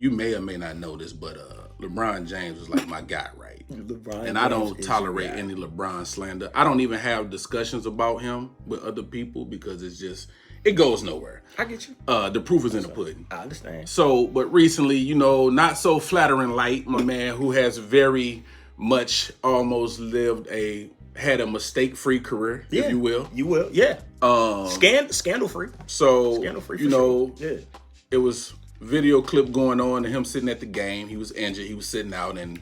you may or may not know this, but LeBron James was like my guy, right? LeBron And I James don't is tolerate your guy. any LeBron slander. I don't even have discussions about him with other people because it goes nowhere. I get you. The proof is in the pudding. I understand. So, but recently, not so flattering light, my man who has very much almost had a mistake-free career, Yeah, if you will. You will, yeah. Scandal free. So, Scandal free for sure. Yeah. it was video clip going on of him sitting at the game. He was injured. He was sitting out, and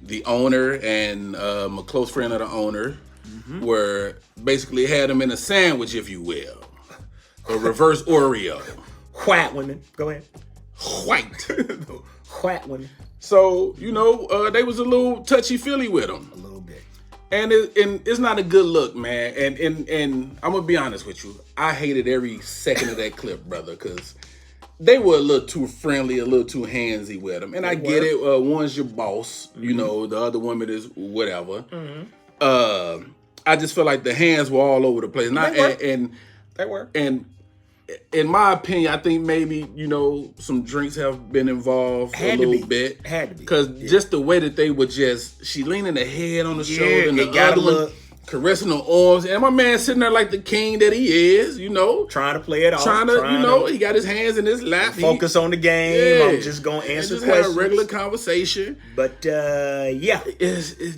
the owner and a close friend of the owner were basically had him in a sandwich, if you will, a reverse Oreo. White women. Go ahead. White. White women. So, they was a little touchy-feely with him. A little bit. And it's not a good look, man. And I'm going to be honest with you. I hated every second of that clip, brother, because they were a little too friendly, a little too handsy with him. And I get it. One's your boss, the other woman is whatever. I just feel like the hands were all over the place. They were. And in my opinion, I think maybe, some drinks have been involved a little bit. Had to be. Because just the way that they were she leaning her head on the shoulder and the got other a one look. caressing her arms. And my man sitting there like the king that he is, Trying to play it off. Trying to, he got his hands in his lap. Focus on the game. I'm just going to answer questions. Had a regular conversation. But, yeah.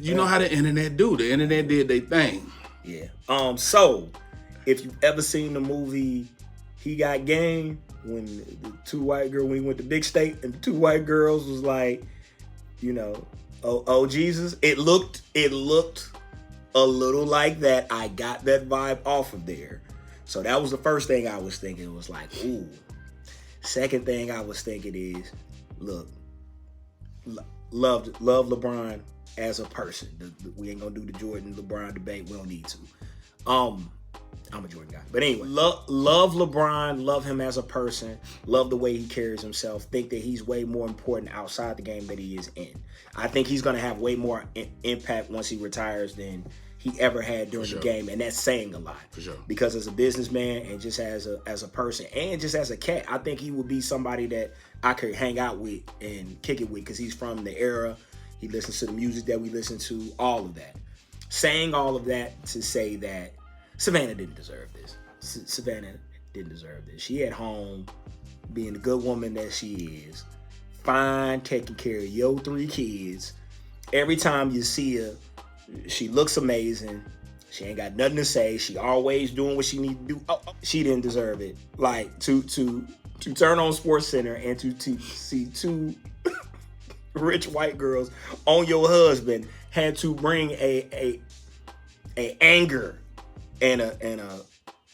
You know how the internet do. The internet did their thing. Yeah. So, if you've ever seen the movie He Got Game, when the two white girls, when he went to Big State, and the two white girls was like, oh Jesus, it looked a little like that. I got that vibe off of there. So that was the first thing I was thinking. It was like, ooh. Second thing I was thinking is, look, love LeBron as a person. We ain't gonna do the Jordan LeBron debate. We don't need to. I'm a Jordan guy. But anyway, love LeBron, love him as a person, love the way he carries himself, think that he's way more important outside the game than he is in. I think he's going to have way more impact once he retires than he ever had during the game, and that's saying a lot. For sure. Because as a businessman and just as a person and just as a cat, I think he would be somebody that I could hang out with and kick it with because he's from the era. He listens to the music that we listen to, all of that. Saying all of that to say that Savannah didn't deserve this. Savannah didn't deserve this. She at home, being the good woman that she is, fine, taking care of your 3 kids. Every time you see her, she looks amazing. She ain't got nothing to say. She always doing what she need to do. She didn't deserve it. Like to turn on Sports Center and to see 2 rich white girls on your husband had to bring a anger and a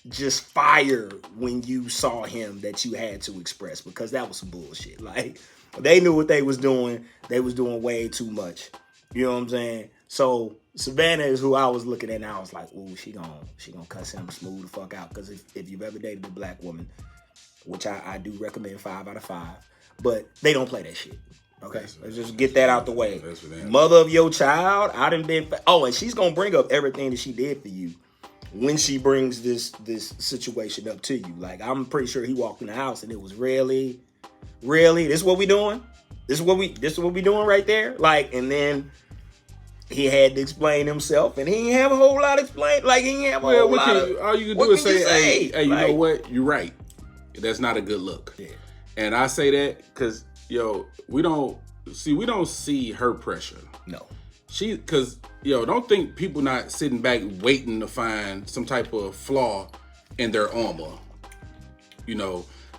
just fire when you saw him that you had to express, because that was some bullshit. Like, they knew what they was doing. They was doing way too much. You know what I'm saying? So Savannah is who I was looking at, and I was like, ooh, she gonna cuss him smooth the fuck out. Because if you've ever dated a black woman, which I do recommend 5 out of 5, but they don't play that shit. Okay, let's just get that out the way. Mother of your child, I done been. And she's gonna bring up everything that she did for you when she brings this situation up to you. Like, I'm pretty sure he walked in the house and it was really, this is what we doing? This is what we doing right there? Like, and then he had to explain himself, and he didn't have a whole lot to explain. Like, he didn't have a whole lot of, all you can do is say, hey, you know what? You're right. That's not a good look. Yeah. And I say that because, we don't see her pressure. No. Because don't think people not sitting back waiting to find some type of flaw in their armor.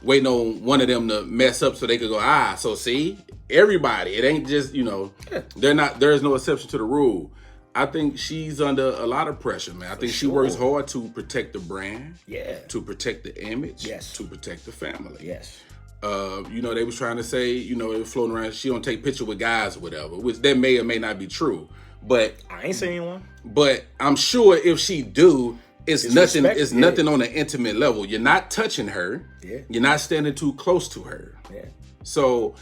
Waiting on one of them to mess up so they could go, so see, everybody. It ain't just, there's no exception to the rule. I think she's under a lot of pressure, man. I think she works hard to protect the brand. Yeah. To protect the image. Yes. To protect the family. Yes. They was trying to say, it was floating around, she don't take pictures with guys or whatever, which that may or may not be true. But I ain't seen one. But I'm sure if she do, it's nothing. It's nothing on an intimate level. You're not touching her. Yeah. You're not standing too close to her. Yeah. So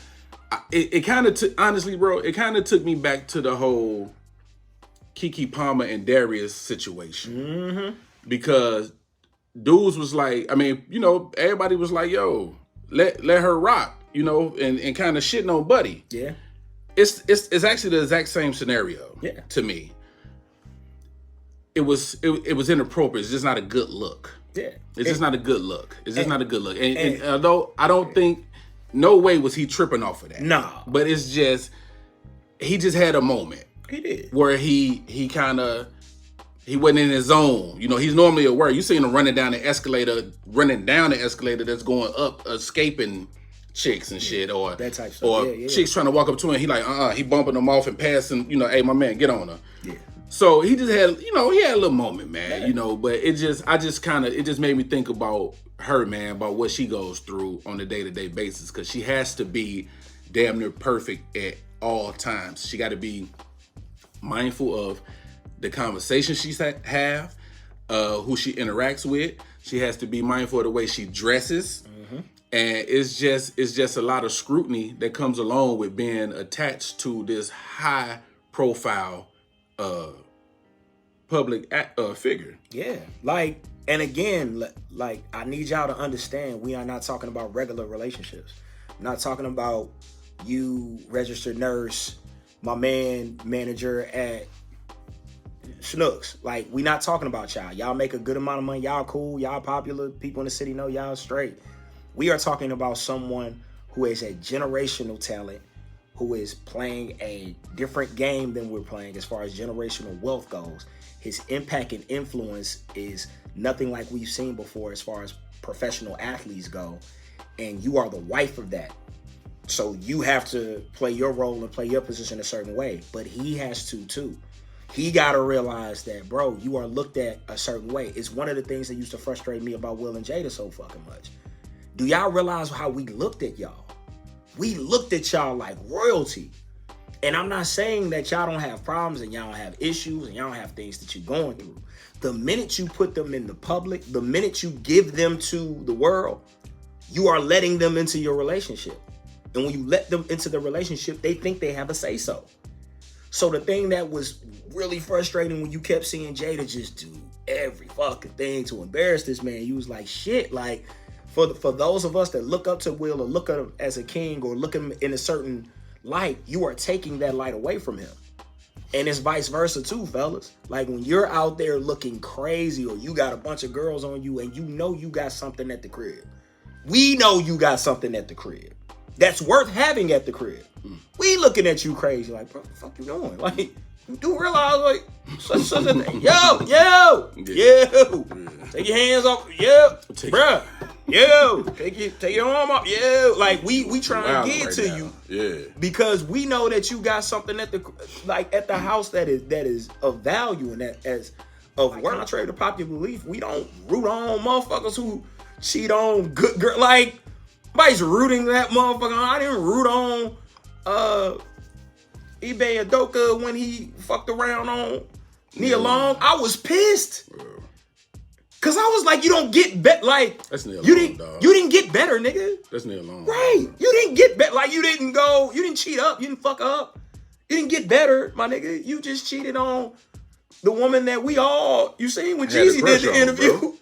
it kind of honestly, bro, it kind of took me back to the whole Keke Palmer and Darius situation, because dudes was like, everybody was like, yo, let her rock. you know, and kind of shitting on Buddy. Yeah. It's actually the exact same scenario. Yeah. To me. It was inappropriate. It's just not a good look. Yeah. It's just not a good look. It's just not a good look. And although I don't think, no way was he tripping off of that. Nah. But it's just, he just had a moment. He did. Where he wasn't in his zone. You know, he's normally aware. You seen him running down the escalator that's going up, escaping chicks and shit, or that type of stuff. Or chicks trying to walk up to him. He like, he bumping them off and passing, you know, hey, my man, get on her. Yeah. So he just had, you know, he had a little moment, man, you know, but it just made me think about her, man, about what she goes through on a day-to-day basis, because she has to be damn near perfect at all times. She got to be mindful of the conversation she's have, who she interacts with. She has to be mindful of the way she dresses. Mm-hmm. And it's just a lot of scrutiny that comes along with being attached to this high profile public figure. Yeah. Like, and again, like, I need y'all to understand, we are not talking about regular relationships. I'm not talking about you, registered nurse, my man, manager at Schnucks. Like, we not talking about y'all. Y'all make a good amount of money. Y'all cool. Y'all popular. People in the city know y'all straight. We are talking about someone who is a generational talent, who is playing a different game than we're playing as far as generational wealth goes. His impact and influence is nothing like we've seen before as far as professional athletes go. And you are the wife of that. So you have to play your role and play your position a certain way. But he has to too. He got to realize that, bro, you are looked at a certain way. It's one of the things that used to frustrate me about Will and Jada so fucking much. Do y'all realize how we looked at y'all? We looked at y'all like royalty. And I'm not saying that y'all don't have problems and y'all don't have issues and y'all don't have things that you're going through. The minute you put them in the public, the minute you give them to the world, you are letting them into your relationship. And when you let them into the relationship, they think they have a say-so. So the thing that was really frustrating when you kept seeing Jada just do every fucking thing to embarrass this man, you was like, shit, like, for those of us that look up to Will or look at him as a king or look at him in a certain light, you are taking that light away from him. And it's vice versa too, fellas. Like, when you're out there looking crazy or you got a bunch of girls on you and you know you got something at the crib. We know you got something at the crib that's worth having at the crib. We looking at you crazy like, bro, what the fuck you doing? Like, you do realize, like, such a thing. Yo, take your hands off, bruh. Yo, take your arm off. Yo, like, we trying to get to you. Yeah. Because we know that you got something at the house that is of value, and that as of contrary to popular belief, we don't root on motherfuckers who cheat on good girl. Like, nobody's rooting that motherfucker on. I didn't root on eBay Adoka when he fucked around on Nia Long. I was pissed. Cause I was like, you don't get better. Like, that's Nia Long, you didn't dog. You didn't get better, nigga. That's Nia Long. Right. You didn't get better. Like, you didn't cheat up. You didn't fuck up. You didn't get better, my nigga. You just cheated on the woman that you seen when Jeezy did the interview.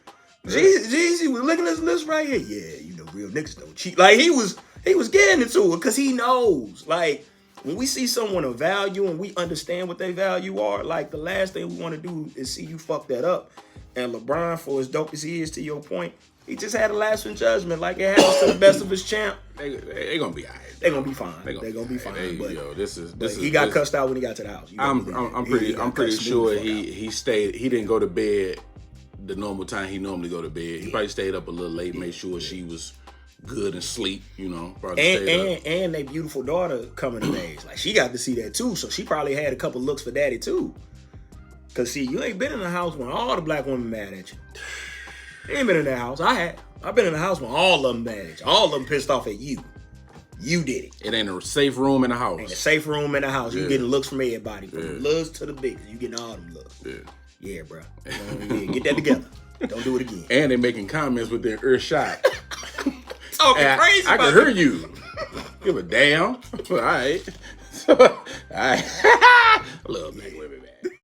Jeezy was looking at his list right here. Yeah, you know, real niggas don't cheat. Like, he was getting into it because he knows. Like, when we see someone of value and we understand what their value are, like, the last thing we want to do is see you fuck that up. And LeBron, for as dope as he is, to your point, he just had a lasting judgment. Like, it happens to the best of his champ. They gonna be all right. They gonna be fine. They gonna be fine. But he got cussed out when he got to the house. I'm pretty sure he stayed. He didn't go to bed the normal time he normally go to bed. He probably stayed up a little late, made sure she was good and sleep. You know, and their beautiful daughter coming of age. Like, she got to see that too. So she probably had a couple looks for daddy too. Cause see, you ain't been in the house when all the black women mad at you. You ain't been in the house. I've been in the house when all of them mad at you. All of them pissed off at you. You did it. It ain't a safe room in the house. Ain't a safe room in the house. You getting looks from everybody, from the little to the big. You getting all them looks. Yeah, bro. Get that together. Don't do it again. And they making comments with their earshot. Talking crazy. I can hear you. Give a damn. All right. All right. I love black women.